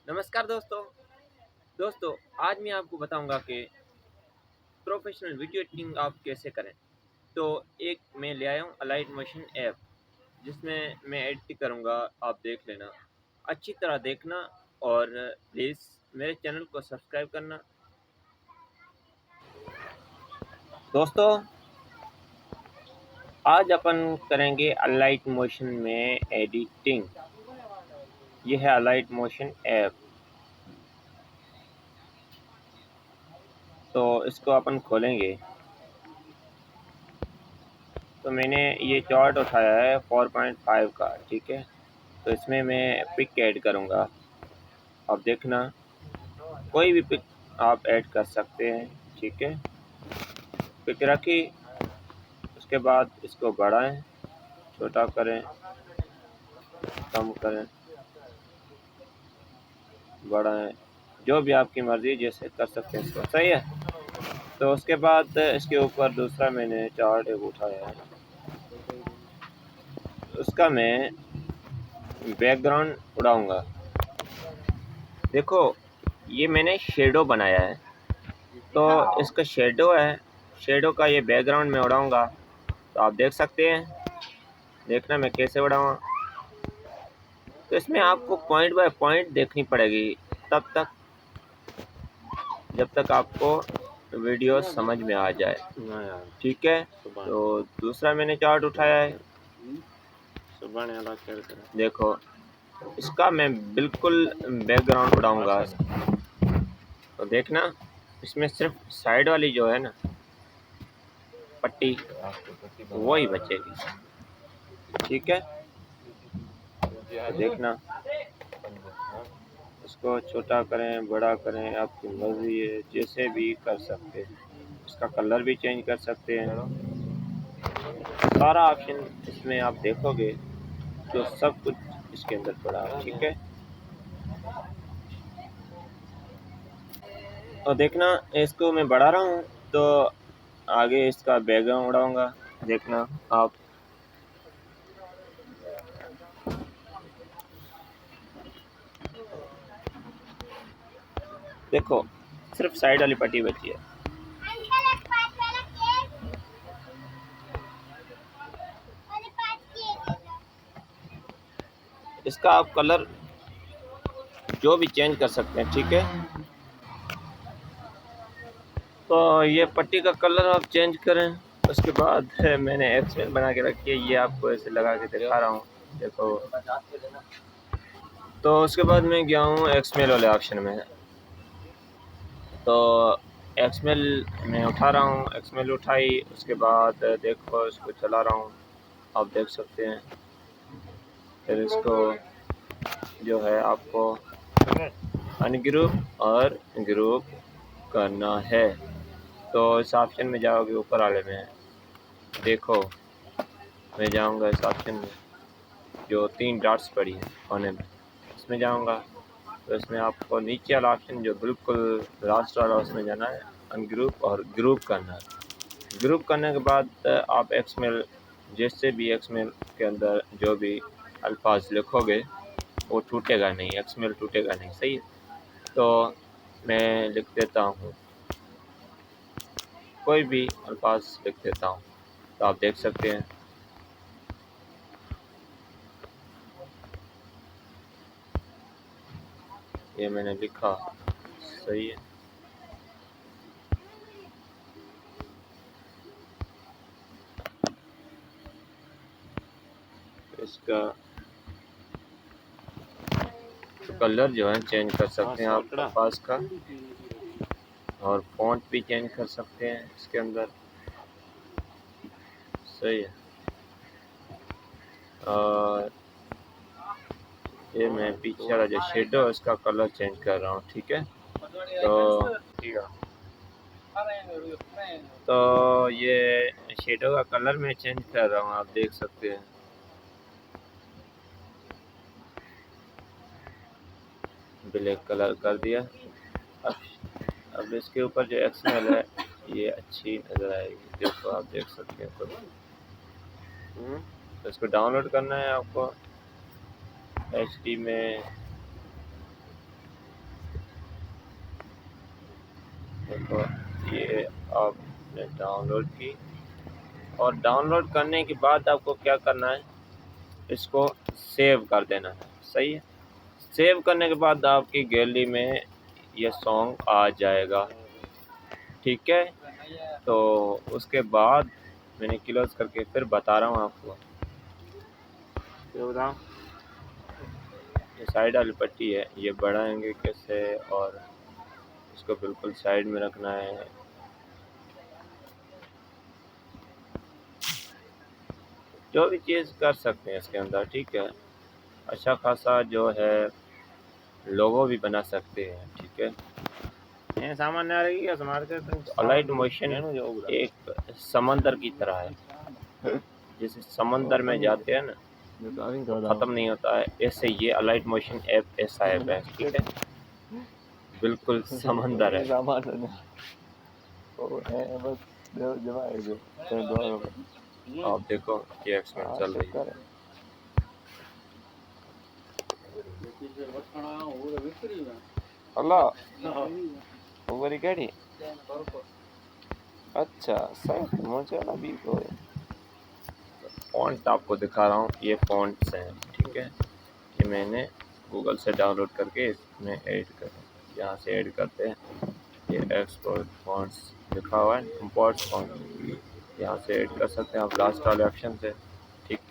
नमस्कार दोस्तों आज मैं आपको बताऊंगा कि प्रोफेशनल वीडियो एडिटिंग आप कैसे करें। तो एक मैं ले आया हूँ अलाइट मोशन ऐप, जिसमें मैं एडिट करूंगा। आप देख लेना, अच्छी तरह देखना, और प्लीज़ मेरे चैनल को सब्सक्राइब करना। दोस्तों, आज अपन करेंगे अलाइट मोशन में एडिटिंग। ये है अलाइट मोशन ऐप। तो इसको अपन खोलेंगे। तो मैंने ये चार्ट उठाया है 4.5 का, ठीक है। तो इसमें मैं पिक ऐड करूँगा। अब देखना, कोई भी पिक आप ऐड कर सकते हैं, ठीक है। पिक रखी, उसके बाद इसको बढ़ाएं, छोटा करें, कम करें, बढ़ाएं, जो भी आपकी मर्ज़ी जैसे कर सकते हैं इसको, सही है। तो उसके बाद इसके ऊपर दूसरा मैंने चार्ट एक उठाया है, उसका मैं बैकग्राउंड उड़ाऊँगा। देखो, ये मैंने शेडो बनाया है, तो इसका शेडो है, शेडो का ये बैकग्राउंड में उड़ाऊँगा। तो आप देख सकते हैं, देखना मैं कैसे उड़ाऊँ। तो इसमें आपको पॉइंट बाय पॉइंट देखनी पड़ेगी, तब तक जब तक आपको वीडियो समझ में आ जाए, ठीक है। तो दूसरा मैंने चार्ट उठाया है, देखो इसका मैं बिल्कुल बैकग्राउंड उड़ाऊँगा। तो देखना, इसमें सिर्फ साइड वाली जो है ना पट्टी, वही बचेगी, ठीक है। तो देखना, इसको छोटा करें, बड़ा करें, आपकी मर्ज़ी है, जैसे भी कर सकते हैं। इसका कलर भी चेंज कर सकते हैं। सारा ऑप्शन इसमें आप देखोगे तो सब कुछ इसके अंदर पड़ा है, ठीक है। और देखना, इसको मैं बढ़ा रहा हूँ तो आगे इसका बैकग्राउंड उड़ाऊँगा। देखना आप, देखो सिर्फ साइड वाली पट्टी बची है। इसका आप कलर जो भी चेंज कर सकते हैं, ठीक है। तो ये पट्टी का कलर आप चेंज करें। उसके बाद मैंने एक्सएल बना के रखी है, ये आपको ऐसे लगा के दिखा रहा हूँ, देखो। तो उसके बाद मैं गया हूँ एक्समेल वाले ऑप्शन में। तो एक्समेल मैं उठा रहा हूँ, एक्समेल उठाई, उसके बाद देखो इसको चला रहा हूँ, आप देख सकते हैं। फिर इसको जो है आपको अनग्रुप और ग्रुप करना है। तो इस ऑप्शन में जाओगे, ऊपर वाले में देखो, मैं जाऊंगा इस ऑप्शन में जो 3 डॉट्स पड़ी है कोने में, इसमें जाऊंगा। तो इसमें आपको नीचे वाला ऑप्शन जो बिल्कुल लास्ट वाला, उसमें जाना है, अनग्रुप और ग्रुप करना है। ग्रुप करने के बाद आप एक्समेल, जैसे भी एक्समेल के अंदर जो भी अल्फाज लिखोगे वो टूटेगा नहीं, एक्समेल टूटेगा नहीं, सही है। तो मैं लिख देता हूँ, कोई भी अल्फाज लिख देता हूँ, तो आप देख सकते हैं। ये मैंने लिखा, सही है। इसका कलर जो है चेंज कर सकते हैं आप अल्फाज का, और फ़ॉन्ट भी चेंज कर सकते हैं इसके अंदर, सही है। और ये मैं पीछे वाला जो शेडो है उसका कलर चेंज कर रहा हूँ, ठीक है। तो ये शेडो का कलर मैं चेंज कर रहा हूँ, आप देख सकते हैं। ब्लैक कलर कर दिया। अब इसके ऊपर जो एक्सएल है ये अच्छी नज़र आएगी, देखो आप देख सकते हैं। तो इसको डाउनलोड करना है आपको HD में, देखो ये आपने डाउनलोड की, और डाउनलोड करने के बाद आपको क्या करना है, इसको सेव कर देना है। सही है, सेव करने के बाद आपकी गैलरी में ये सॉन्ग आ जाएगा। ठीक है, तो उसके बाद मैंने क्लोज करके फिर बता रहा हूँ आपको। बताओ, ये साइड वाली पट्टी है, ये बढ़ाएंगे कैसे, और इसको बिल्कुल साइड में रखना है। जो भी चीज़ कर सकते हैं इसके अंदर। ठीक है, अच्छा खासा जो है लोगो भी बना सकते हैं। ठीक है, ये सामान्य आ रही है अलाइट मोशन एक समंदर की तरह है। जैसे समंदर में जाते हैं ना तो ख़त्म नहीं होता है, ऐसे ये अलाइट मोशन ऐप ऐसा ऐप है। ठीक है, बिल्कुल समंदर है। आप देखो ये एक्सपेरिमेंट चल रही है। अल्लाह ऊपरी कड़ी, अच्छा सही मुझे ना भी कोई फ़ॉन्ट आपको दिखा रहा हूँ। ये फ़ॉन्ट्स हैं। ठीक है, ये मैंने गूगल से डाउनलोड करके इसमें ऐड कर, यहाँ से ऐड करते हैं। ये एक्सपोर्ट फ़ॉन्ट्स लिखा हुआ है, इंपोर्ट फ़ॉन्ट, यहाँ से ऐड कर सकते हैं आप लास्ट वाले ऑप्शन से। ठीक है।